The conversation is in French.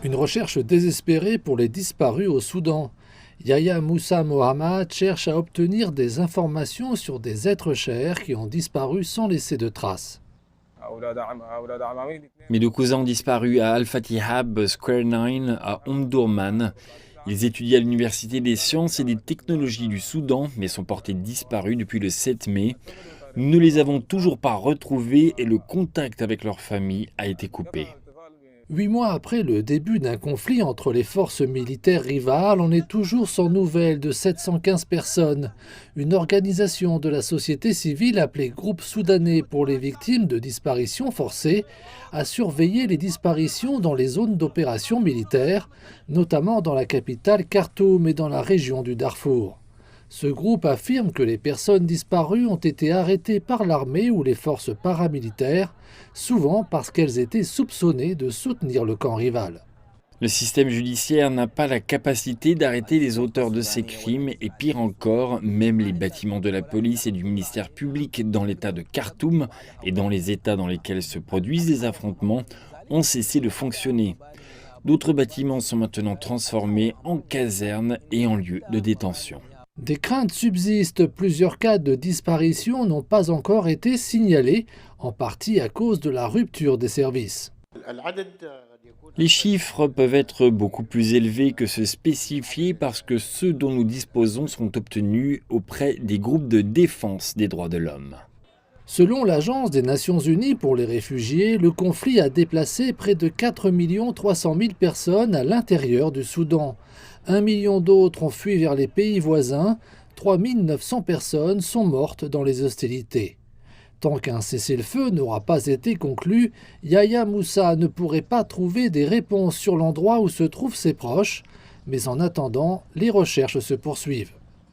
Une recherche désespérée pour les disparus au Soudan. Yahya Moussa Mohamed cherche à obtenir des informations sur des êtres chers qui ont disparu sans laisser de traces. Mes deux cousins ont disparu à Al-Fatihab, Square 9, à Omdurman. Ils étudient à l'Université des sciences et des technologies du Soudan, mais sont portés disparus depuis le 7 mai. Nous ne les avons toujours pas retrouvés et le contact avec leur famille a été coupé. 8 mois après le début d'un conflit entre les forces militaires rivales, on est toujours sans nouvelles de 715 personnes. Une organisation de la société civile appelée Groupe soudanais pour les victimes de disparitions forcées a surveillé les disparitions dans les zones d'opération militaire, notamment dans la capitale Khartoum et dans la région du Darfour. Ce groupe affirme que les personnes disparues ont été arrêtées par l'armée ou les forces paramilitaires, souvent parce qu'elles étaient soupçonnées de soutenir le camp rival. Le système judiciaire n'a pas la capacité d'arrêter les auteurs de ces crimes et pire encore, même les bâtiments de la police et du ministère public dans l'état de Khartoum et dans les états dans lesquels se produisent des affrontements ont cessé de fonctionner. D'autres bâtiments sont maintenant transformés en casernes et en lieux de détention. Des craintes subsistent, plusieurs cas de disparition n'ont pas encore été signalés, en partie à cause de la rupture des services. Les chiffres peuvent être beaucoup plus élevés que ceux spécifiés parce que ceux dont nous disposons sont obtenus auprès des groupes de défense des droits de l'homme. Selon l'Agence des Nations Unies pour les réfugiés, le conflit a déplacé près de 4 300 000 personnes à l'intérieur du Soudan. 1 million d'autres ont fui vers les pays voisins. 3 900 personnes sont mortes dans les hostilités. Tant qu'un cessez-le-feu n'aura pas été conclu, Yahya Moussa ne pourrait pas trouver des réponses sur l'endroit où se trouvent ses proches. Mais en attendant, les recherches se poursuivent.